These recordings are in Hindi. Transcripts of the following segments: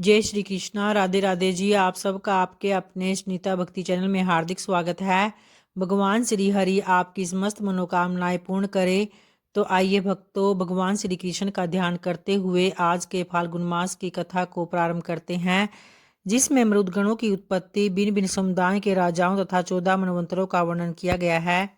जय श्री कृष्णा। राधे राधे जी। आप सबका आपके अपने सुनीता भक्ति चैनल में हार्दिक स्वागत है। भगवान श्री हरि आपकी समस्त मनोकामनाएं पूर्ण करे। तो आइए भक्तों, भगवान श्री कृष्ण का ध्यान करते हुए आज के फाल्गुन मास की कथा को प्रारंभ करते हैं, जिसमें मरुदगणों की उत्पत्ति, भिन्न भिन्न समुदाय के राजाओं तथा 14 मनवंतरों का वर्णन किया गया है।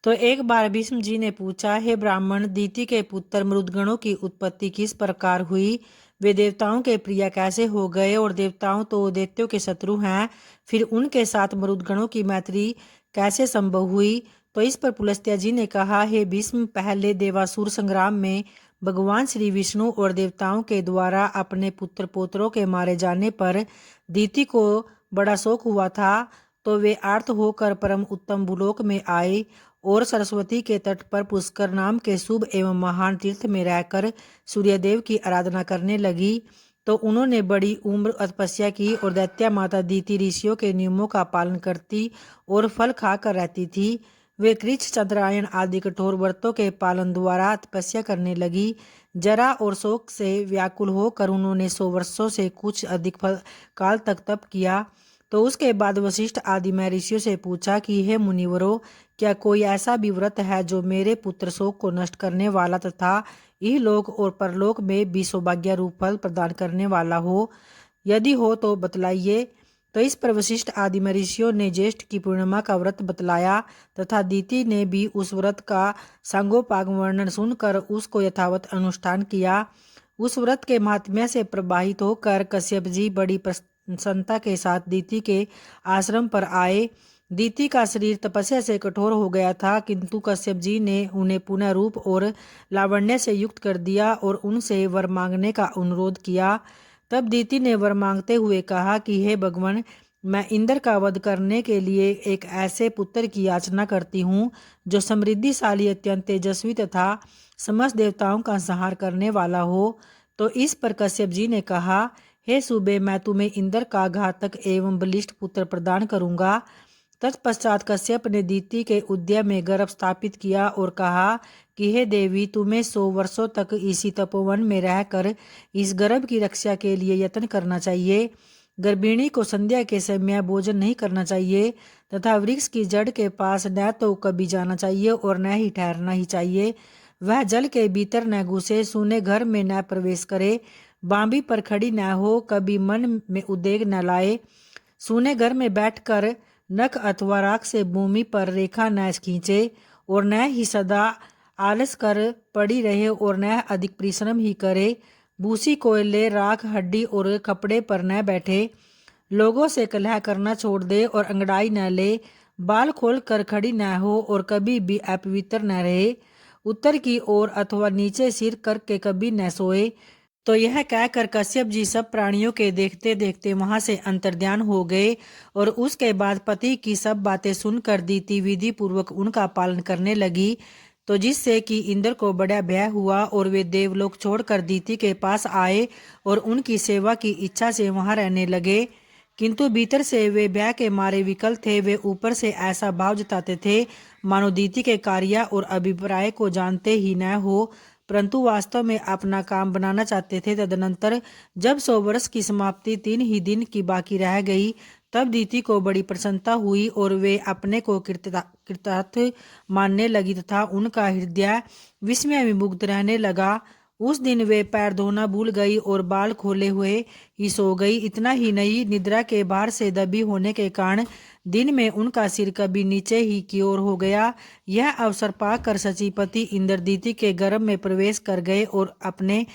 तो एक बार भीष्म जी ने पूछा, हे ब्राह्मण, दीति के पुत्र मरुदगणों की उत्पत्ति किस प्रकार हुई? वे देवताओं के प्रिय कैसे हो गए? और देवताओं तो दैत्यों के शत्रु हैं, फिर उनके साथ मरुदगणों की मैत्री कैसे संभव हुई? तो इस पर पुलस्त्य जी ने कहा, हे भीष्म, पहले देवासुर संग्राम में भगवान श्री विष्णु और देवताओं के द्वारा अपने पुत्र पोत्रों के मारे जाने पर दीति को बड़ा शोक हुआ था। तो वे आर्त होकर परम उत्तम भूलोक में आए और सरस्वती के तट पर पुष्कर नाम के शुभ एवं महान तीर्थ में रहकर सूर्यदेव की आराधना करने लगी। तो उन्होंने बड़ी उम्र तपस्या की और दैत्या माता दीति ऋषियों के नियमों का पालन करती और फल खाकर रहती थी। वे कृच्छ, चंद्रायण आदि कठोर व्रतों के पालन द्वारा तपस्या करने लगी। जरा और शोक से व्याकुल होकर उन्होंने 100 वर्षों से कुछ अधिक काल तक तप किया। तो उसके बाद वशिष्ठ आदि मैं ऋषियों से पूछा कि हे मुनिवरों, क्या कोई ऐसा भी व्रत है जो मेरे पुत्र शोक को नष्ट करने वाला तथा इहलोक और परलोक में भी सौभाग्य रूप फल प्रदान करने वाला हो? यदि हो तो बतलाइए। तो इस पर वशिष्ठ आदि ऋषियों ने ज्येष्ठ की पूर्णिमा का व्रत बतलाया तथा दीति ने भी उस व्रत का सांगोपांग वर्णन सुनकर उसको यथावत अनुष्ठान किया। उस व्रत के महात्म्य से प्रभावित होकर कश्यप जी बड़ी प्रसन्नता के साथ दीति के आश्रम पर आए। दीति का शरीर तपस्या से कठोर हो गया था, किंतु कश्यप जी ने उन्हें पुनः रूप और लावण्य से युक्त कर दिया और उनसे वर मांगने का अनुरोध किया। तब दीति ने वर मांगते हुए कहा कि हे भगवान, मैं इंद्र का वध करने के लिए एक ऐसे पुत्र की याचना करती हूँ जो समृद्धिशाली, अत्यंत तेजस्वी तथा समस्त देवताओं का संहार करने वाला हो। तो इस पर कश्यप जी ने कहा, हे सुबे, मैं तुम्हें इंद्र का घातक एवं बलिष्ठ पुत्र प्रदान करूंगा। तत्पश्चात कश्यप ने दीति के उद्यम में गर्भ स्थापित किया और कहा कि हे देवी, तुम्हें 100 वर्षों तक इसी तपोवन में रहकर इस गर्भ की रक्षा के लिए यत्न करना चाहिए। गर्भिणी को संध्या के समय भोजन नहीं करना चाहिए तथा वृक्ष की जड़ के पास न तो कभी जाना चाहिए और न ही ठहरना ही चाहिए। वह जल के भीतर न घुसे, सूने घर में न प्रवेश करे, बांबी पर खड़ी न हो, कभी मन में उद्वेग न लाए, सूने घर में बैठकर नख अथवा राख से भूमि पर रेखा न खींचे और न ही सदा आलस कर पड़ी रहे और न अधिक परिश्रम ही करे। भूसी, कोयले, राख, हड्डी और कपड़े पर न बैठे, लोगों से कलह करना छोड़ दे और अंगड़ाई न ले, बाल खोल कर खड़ी न हो और कभी भी अपवित्र न रहे, उत्तर की ओर अथवा नीचे सिर करके कभी न सोए। तो यह कहकर कश्यप जी सब प्राणियों के देखते देखते वहां से अंतर्ध्यान हो गए और उसके बाद पति की सब बातें सुनकर दीति विधि पूर्वक उनका पालन करने लगी। तो जिससे कि इंद्र को बड़ा भय हुआ और वे देवलोक छोड़कर दीति के पास आए और उनकी सेवा की इच्छा से वहां रहने लगे। किंतु भीतर से वे भय के मारे विकल थे। वे ऊपर से ऐसा भाव जताते थे मानो दीति के कार्य और अभिप्राय को जानते ही न हो, परंतु वास्तव में अपना काम बनाना चाहते थे। तदनंतर जब 100 वर्ष की समाप्ति 3 ही दिन की बाकी रह गई, तब दीति को बड़ी प्रसन्नता हुई और वे अपने को कृतार्थ मानने लगी तथा उनका हृदय विस्मय में मुग्ध रहने लगा। उस दिन वे पैर धोना भूल गई और बाल खोले हुए ही सो गई। इतना ही नहीं, निद्रा के भार से दबी होने के कारण दिन में उनका सिर कभी नीचे ही की ओर हो गया। यह अवसर पाकर सचिपति इंद्र दीति के गर्भ में प्रवेश कर गए और अपने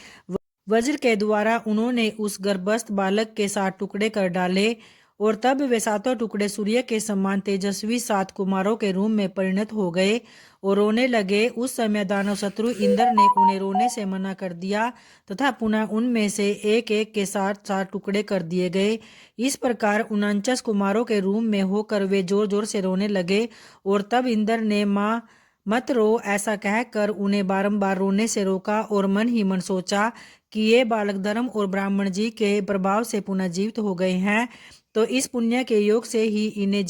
वज्र के द्वारा उन्होंने उस गर्भस्थ बालक के 7 टुकड़े कर डाले और तब वे 7 टुकड़े सूर्य के समान तेजस्वी 7 कुमारों के रूप में परिणत हो गए और रोने लगे। उस समय दानव शत्रु इंद्र ने उन्हें रोने से मना कर दिया तथा पुनः उनमें से एक एक के 7 टुकड़े कर दिए गए। इस प्रकार 49 कुमारों के रूप में होकर वे जोर जोर से रोने लगे और तब इंद्र ने माँ मत रो ऐसा कहकर उन्हें बारंबार रोने से रोका और मन ही मन सोचा कि ये बालक धर्म और ब्राह्मण जी के प्रभाव से पुनः जीवित हो गए हैं, तो इस पुण्य के योग से ही इन्हें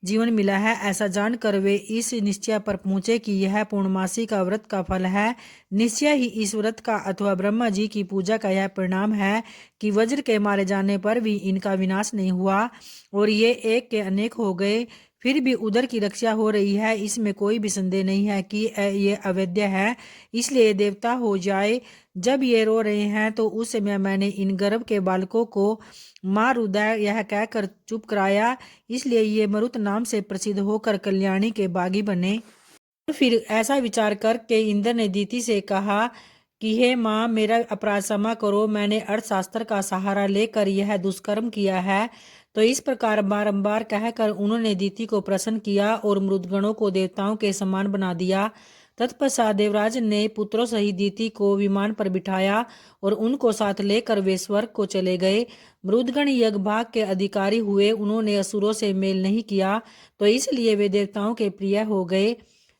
जीवन मिला है। ऐसा जानकर वे इस निश्चय पर पहुंचे कि यह पूर्णमासी का व्रत का फल है। निश्चय ही इस व्रत का अथवा ब्रह्मा जी की पूजा का यह परिणाम है कि वज्र के मारे जाने पर भी इनका विनाश नहीं हुआ और ये एक के अनेक हो गए। फिर भी उधर की रक्षा हो रही है, इसमें कोई भी संदेह नहीं है कि ये अवैध है, इसलिए देवता हो जाए। जब ये रो रहे हैं तो उस समय मैंने इन गर्भ के बालकों को माँ रुदय यह कहकर चुप कराया, इसलिए ये मरुत नाम से प्रसिद्ध होकर कल्याणी के बागी बने। फिर ऐसा विचार करके इंद्र ने दीति से कहा कि हे माँ, मेरा अपराध क्षमा करो, मैंने अर्थशास्त्र का सहारा लेकर यह दुष्कर्म किया है। तो इस प्रकार बारंबार कहकर उन्होंने दीति को प्रसन्न किया और मृदगणों को देवताओं के समान बना दिया। तत्पश्चात देवराज ने पुत्रों सहित दीति को विमान पर बिठाया और उनको साथ लेकर वे स्वर्ग को चले गए। मृदगण यज्ञ भाग के अधिकारी हुए, उन्होंने असुरों से मेल नहीं किया, तो इसलिए वे देवताओं के प्रिय हो गए।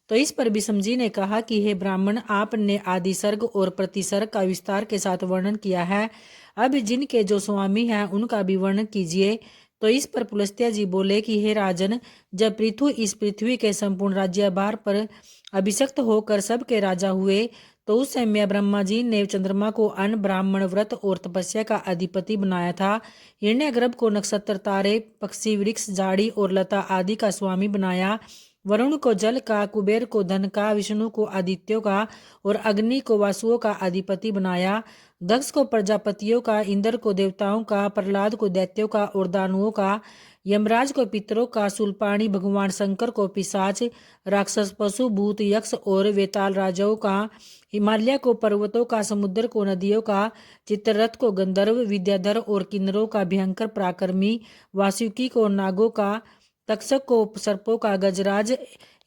तो इस पर विषम जी ने कहा कि हे ब्राह्मण, आपने आदि सर्ग और प्रतिसर्ग का विस्तार के साथ वर्णन किया है, अब जिनके जो स्वामी हैं उनका भी वर्णन कीजिए। तो इस पर पुलस्त्य जी बोले कि हे राजन, जब पृथु इस पृथ्वी के संपूर्ण राज्यभार पर अभिषक्त होकर सबके राजा हुए तो उस समय ब्रह्मा जी ने चंद्रमा को अन्न, ब्राह्मण, व्रत और तपस्या का अधिपति बनाया था। हिरण्यगर्भ को नक्षत्र, तारे, पक्षी, वृक्ष, झाड़ी और लता आदि का स्वामी बनाया। वरुण को जल का, कुबेर को धन का, विष्णु को आदित्यों का और अग्नि को वासुओं का अधिपति बनाया। दक्ष को प्रजापतियों का, इंद्र को देवताओं का, प्रहलाद को दैत्यों का और दानुओं का, यमराज को पितरों का, शूलपाणी भगवान शंकर को पिशाच, राक्षस, पशु, भूत, यक्ष और वेताल राजाओं का, हिमालय को पर्वतों का, समुद्र को नदियों का, चित्ररथ को गंधर्व, विद्याधर और किन्नरों का भयंकर पराक्रमी, वासुकी को नागों का, तक्षक को सर्पों का, गजराज,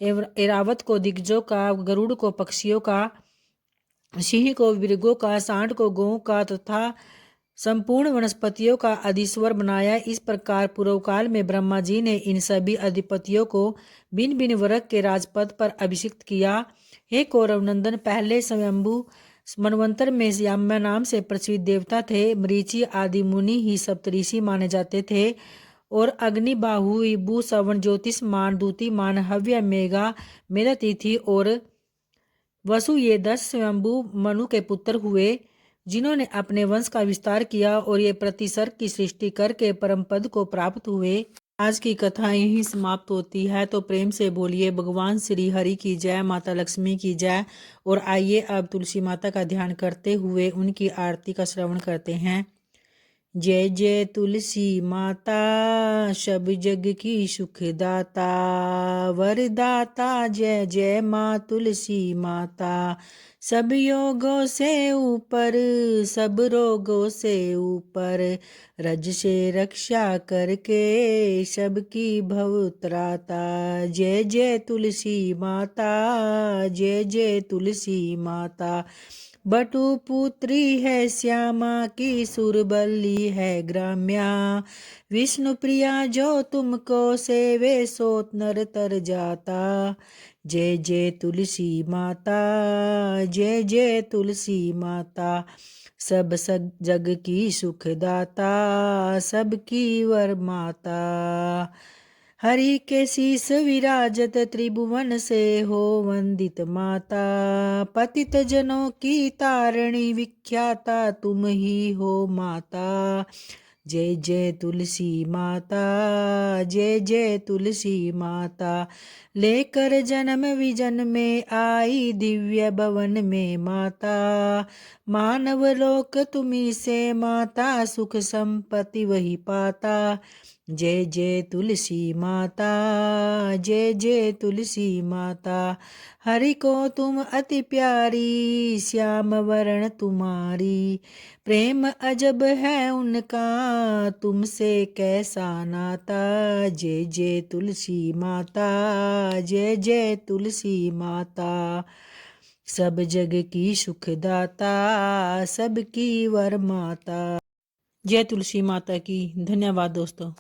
एरावत को दिग्गजों का, गरुड़ को पक्षियों का, सिंह को मृगों का, सांड को गौं का तथा संपूर्ण वनस्पतियों का अधीश्वर बनाया। इस प्रकार पूर्व काल में ब्रह्मा जी ने इन सभी अधिपतियों को भिन्न भिन्न वर्ग के राजपद पर अभिषिक्त किया। हे कौरव नंदन, पहले स्वयंभू मनवंतर में याम्य नाम से प्रसिद्ध देवता थे। मरीचि आदि मुनि ही सप्तऋषि माने जाते थे और अग्नि, बाहु, विभु, सवन, ज्योतिषमान, दूतिमान, हव्य, मेघा, मेधातिथि और वसु ये 10 स्वयंभू मनु के पुत्र हुए, जिन्होंने अपने वंश का विस्तार किया और ये प्रतिसर्ग की सृष्टि करके परम पद को प्राप्त हुए। आज की कथा यहीं समाप्त होती है, तो प्रेम से बोलिए भगवान श्री हरि की जय, माता लक्ष्मी की जय। और आइए अब तुलसी माता का ध्यान करते हुए उनकी आरती का श्रवण करते हैं। जय जय तुलसी माता, सब जग की सुखदाता, वरदाता। जय जय माँ तुलसी माता, सब योगों से ऊपर, सब रोगों से ऊपर, रज से रक्षा करके सबकी भव त्राता। जय जय तुलसी माता, जय जय तुलसी माता। बटु पुत्री है श्यामा की, सुरबली है ग्राम्या, विष्णु प्रिया जो तुमको सेवे सोत नर तर जाता। जय जय तुलसी माता, जय जय तुलसी माता। सब जग की सुखदाता, सबकी वर माता। हरि के शीस विराजत, त्रिभुवन से हो वंदित माता। पतित जनों की तारणी, विख्याता तुम ही हो माता। जय जय तुलसी माता, जय जय तुलसी माता। लेकर जन्म विजन में आई, दिव्य भवन में माता। मानव लोक तुम्ही से माता, सुख संपत्ति वही पाता। जय जय तुलसी माता, जय जय तुलसी माता। हरि को तुम अति प्यारी, श्याम वरण तुम्हारी। प्रेम अजब है उनका, तुमसे कैसा नाता। जय जय तुलसी माता, जय जय तुलसी माता। सब जग की सुखदाता, सबकी वर माता। जय तुलसी माता की। धन्यवाद दोस्तों।